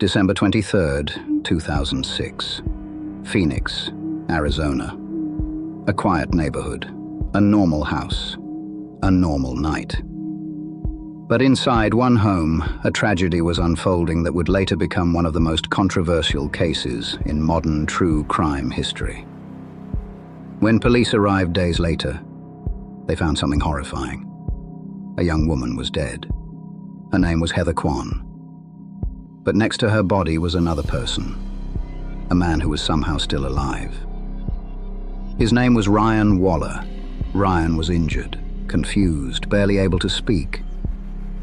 December 23rd, 2006. Phoenix, Arizona. A quiet neighborhood, a normal house, a normal night. But inside one home, a tragedy was unfolding that would later become one of the most controversial cases in modern true crime history. When police arrived days later, they found something horrifying. A young woman was dead. Her name was Heather Kwan. But next to her body was another person, a man who was somehow still alive. His name was Ryan Waller. Ryan was injured, confused, barely able to speak.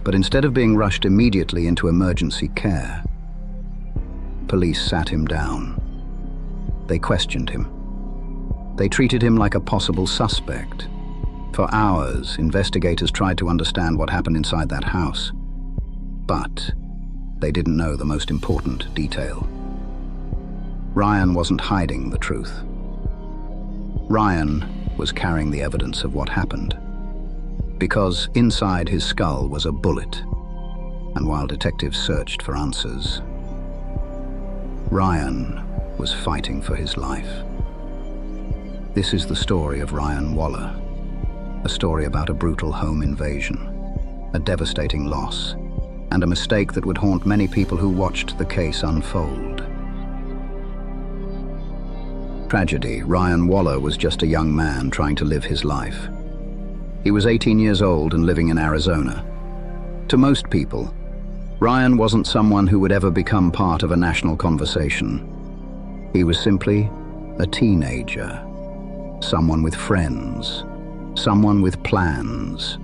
But instead of being rushed immediately into emergency care, police sat him down. They questioned him. They treated him like a possible suspect. For hours, investigators tried to understand what happened inside that house. But they didn't know the most important detail. Ryan wasn't hiding the truth. Ryan was carrying the evidence of what happened. Because inside his skull was a bullet, and while detectives searched for answers, Ryan was fighting for his life. This is the story of Ryan Waller, a story about a brutal home invasion, a devastating loss, and a mistake that would haunt many people who watched the case unfold. Tragedy. Ryan Waller was just a young man trying to live his life. He was 18 years old and living in Arizona. To most people, Ryan wasn't someone who would ever become part of a national conversation. He was simply a teenager, someone with friends, someone with plans,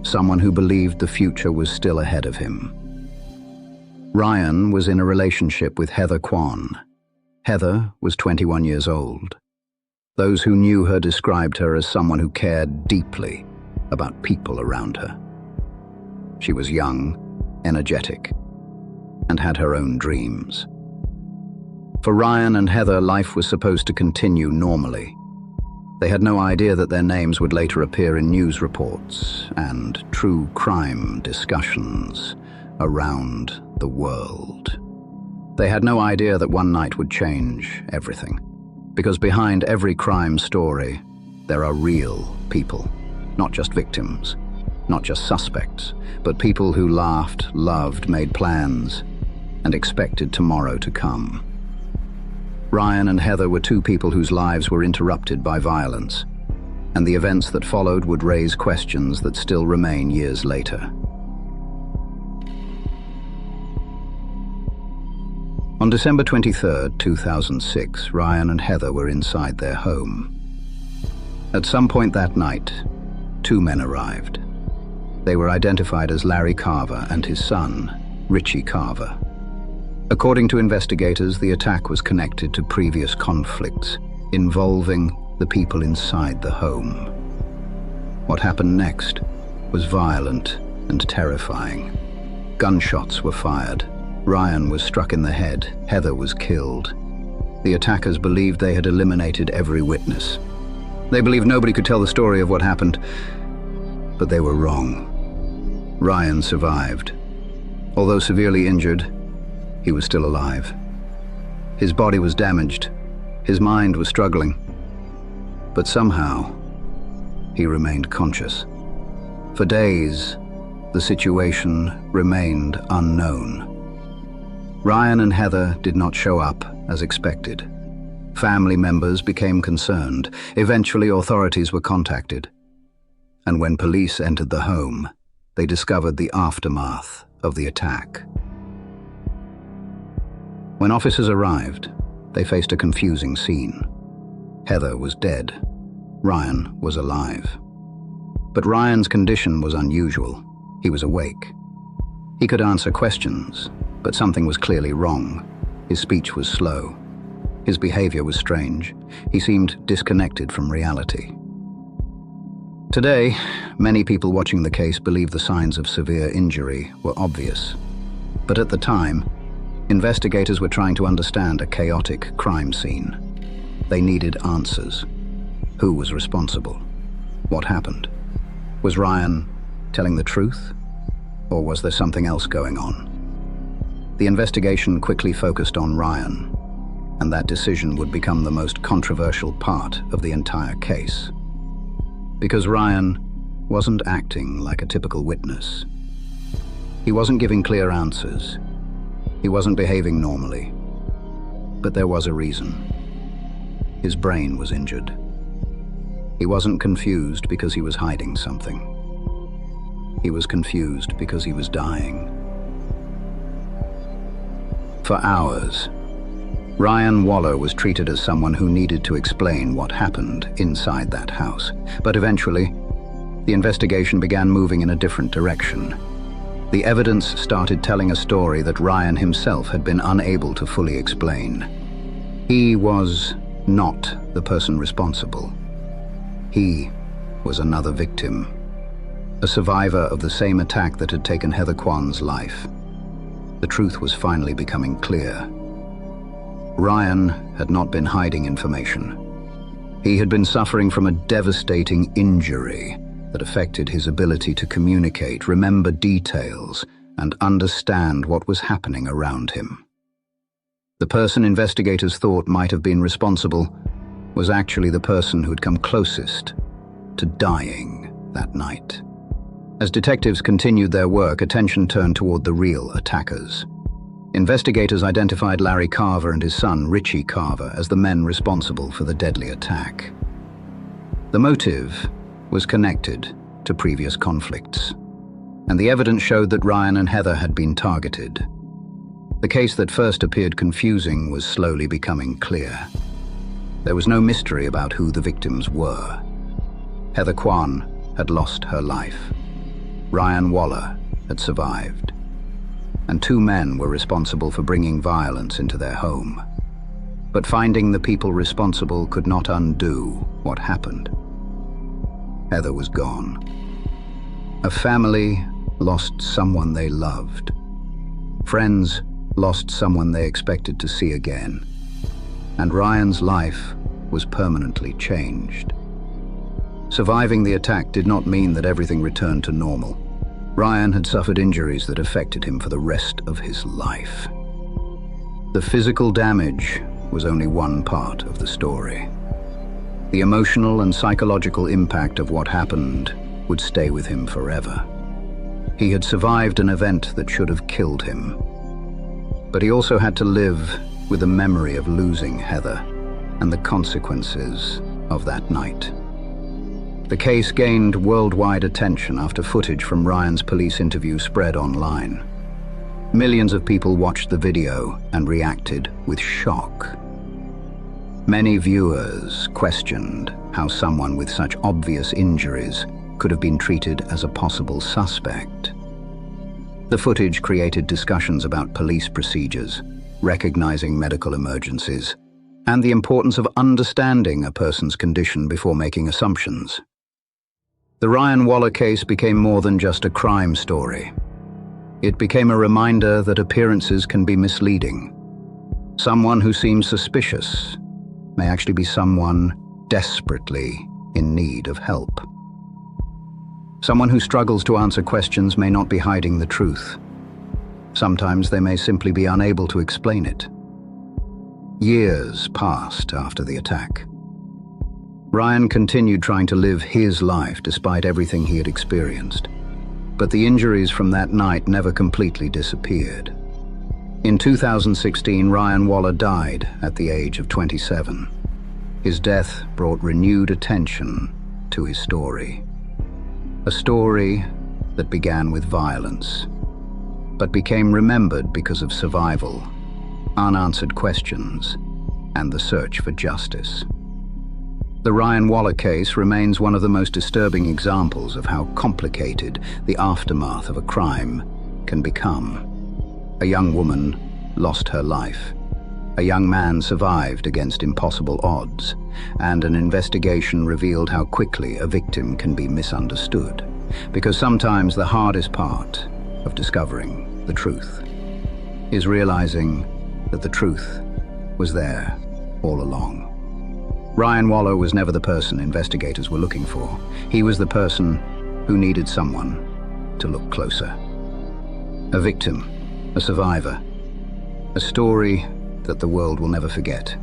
someone who believed the future was still ahead of him. Ryan was in a relationship with Heather Kwan. Heather was 21 years old. Those who knew her described her as someone who cared deeply about people around her. She was young, energetic, and had her own dreams. For Ryan and Heather, life was supposed to continue normally. They had no idea that their names would later appear in news reports and true crime discussions around the world. They had no idea that one night would change everything. Because behind every crime story, there are real people, not just victims, not just suspects, but people who laughed, loved, made plans, and expected tomorrow to come. Ryan and Heather were two people whose lives were interrupted by violence, and the events that followed would raise questions that still remain years later. On December 23rd, 2006, Ryan and Heather were inside their home. At some point that night, two men arrived. They were identified as Larry Carver and his son, Richie Carver. According to investigators, the attack was connected to previous conflicts involving the people inside the home. What happened next was violent and terrifying. Gunshots were fired. Ryan was struck in the head. Heather was killed. The attackers believed they had eliminated every witness. They believed nobody could tell the story of what happened, but they were wrong. Ryan survived. Although severely injured, he was still alive. His body was damaged. His mind was struggling. But somehow, he remained conscious. For days, the situation remained unknown. Ryan and Heather did not show up as expected. Family members became concerned. Eventually, authorities were contacted. And when police entered the home, they discovered the aftermath of the attack. When officers arrived, they faced a confusing scene. Heather was dead. Ryan was alive. But Ryan's condition was unusual. He was awake. He could answer questions, but something was clearly wrong. His speech was slow. His behavior was strange. He seemed disconnected from reality. Today, many people watching the case believe the signs of severe injury were obvious. But at the time, investigators were trying to understand a chaotic crime scene. They needed answers. Who was responsible? What happened? Was Ryan telling the truth? Or was there something else going on? The investigation quickly focused on Ryan, and that decision would become the most controversial part of the entire case. Because Ryan wasn't acting like a typical witness. He wasn't giving clear answers. He wasn't behaving normally. But there was a reason. His brain was injured. He wasn't confused because he was hiding something. He was confused because he was dying. For hours, Ryan Waller was treated as someone who needed to explain what happened inside that house. But eventually, the investigation began moving in a different direction. The evidence started telling a story that Ryan himself had been unable to fully explain. He was not the person responsible. He was another victim, a survivor of the same attack that had taken Heather Kwan's life. The truth was finally becoming clear. Ryan had not been hiding information. He had been suffering from a devastating injury that affected his ability to communicate, remember details, and understand what was happening around him. The person investigators thought might have been responsible was actually the person who had come closest to dying that night. As detectives continued their work, attention turned toward the real attackers. Investigators identified Larry Carver and his son, Richie Carver, as the men responsible for the deadly attack. The motive was connected to previous conflicts, and the evidence showed that Ryan and Heather had been targeted. The case that first appeared confusing was slowly becoming clear. There was no mystery about who the victims were. Heather Kwan had lost her life. Ryan Waller had survived. And two men were responsible for bringing violence into their home. But finding the people responsible could not undo what happened. Heather was gone. A family lost someone they loved. Friends lost someone they expected to see again. And Ryan's life was permanently changed. Surviving the attack did not mean that everything returned to normal. Ryan had suffered injuries that affected him for the rest of his life. The physical damage was only one part of the story. The emotional and psychological impact of what happened would stay with him forever. He had survived an event that should have killed him. But he also had to live with the memory of losing Heather and the consequences of that night. The case gained worldwide attention after footage from Ryan's police interview spread online. Millions of people watched the video and reacted with shock. Many viewers questioned how someone with such obvious injuries could have been treated as a possible suspect. The footage created discussions about police procedures, recognizing medical emergencies, and the importance of understanding a person's condition before making assumptions. The Ryan Waller case became more than just a crime story. It became a reminder that appearances can be misleading. Someone who seems suspicious may actually be someone desperately in need of help. Someone who struggles to answer questions may not be hiding the truth. Sometimes they may simply be unable to explain it. Years passed after the attack. Ryan continued trying to live his life despite everything he had experienced. But the injuries from that night never completely disappeared. In 2016, Ryan Waller died at the age of 27. His death brought renewed attention to his story. A story that began with violence, but became remembered because of survival, unanswered questions, and the search for justice. The Ryan Waller case remains one of the most disturbing examples of how complicated the aftermath of a crime can become. A young woman lost her life. A young man survived against impossible odds, and an investigation revealed how quickly a victim can be misunderstood. Because sometimes the hardest part of discovering the truth is realizing that the truth was there all along. Ryan Waller was never the person investigators were looking for. He was the person who needed someone to look closer. A victim, a survivor, A story that the world will never forget.